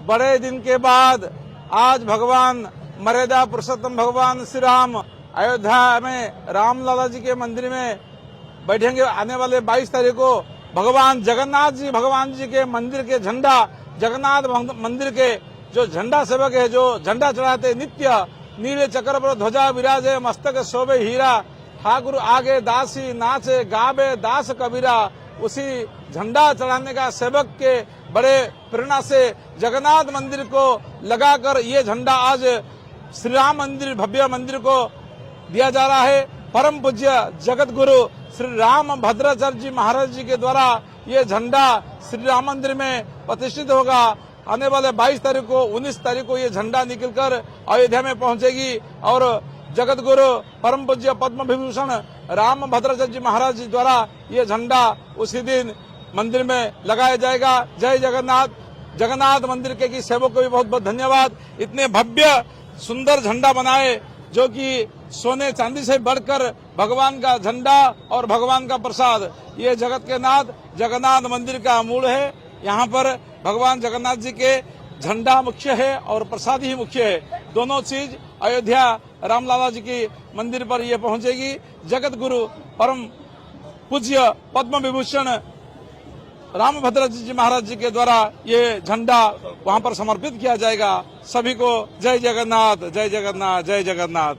बड़े दिन के बाद आज भगवान मर्यादा पुरुषोत्तम भगवान श्री राम अयोध्या में रामलला जी के मंदिर में बैठेंगे। आने वाले 22 तारीख को भगवान जी के मंदिर के झंडा, जगन्नाथ मंदिर के जो झंडा सेवक है, जो झंडा चढ़ाते नित्य, नीले चक्र पर ध्वजा विराजे, मस्तक शोभे हीरा, ठाकुर आगे दासी नाचे, गावे दास कबीरा। उसी झंडा चढ़ाने का सेवक के बड़े प्रेरणा से जगन्नाथ मंदिर को लगाकर ये झंडा आज श्री राम मंदिर, भव्य मंदिर को दिया जा रहा है। परम पूज्य जगत गुरु श्री राम भद्राचार्य जी महाराज जी के द्वारा ये झंडा श्री राम मंदिर में प्रतिष्ठित होगा। आने वाले 22 तारीख को 19 तारीख को ये झंडा निकलकर अयोध्या में पहुंचेगी और जगत गुरु परम पूज्य पद्म विभूषण राम भद्राचार्य जी महाराज जी द्वारा ये झंडा उसी दिन मंदिर में लगाया जाएगा। जय जगन्नाथ। जगन्नाथ मंदिर के की सेवक को भी बहुत बहुत धन्यवाद। इतने भव्य सुंदर झंडा बनाए जो कि सोने चांदी से बढ़कर भगवान का झंडा और भगवान का प्रसाद, ये जगत के नाथ जगन्नाथ मंदिर का मूल है। यहाँ पर भगवान जगन्नाथ जी के झंडा मुख्य है और प्रसाद ही मुख्य है। दोनों चीज अयोध्या रामलला जी की मंदिर पर ये पहुंचेगी। जगत गुरु परम पूज्य पद्म विभूषण रामभद्राचार्य जी महाराज जी के द्वारा ये झंडा वहां पर समर्पित किया जाएगा। सभी को जय जगन्नाथ, जय जगन्नाथ, जय जगन्नाथ।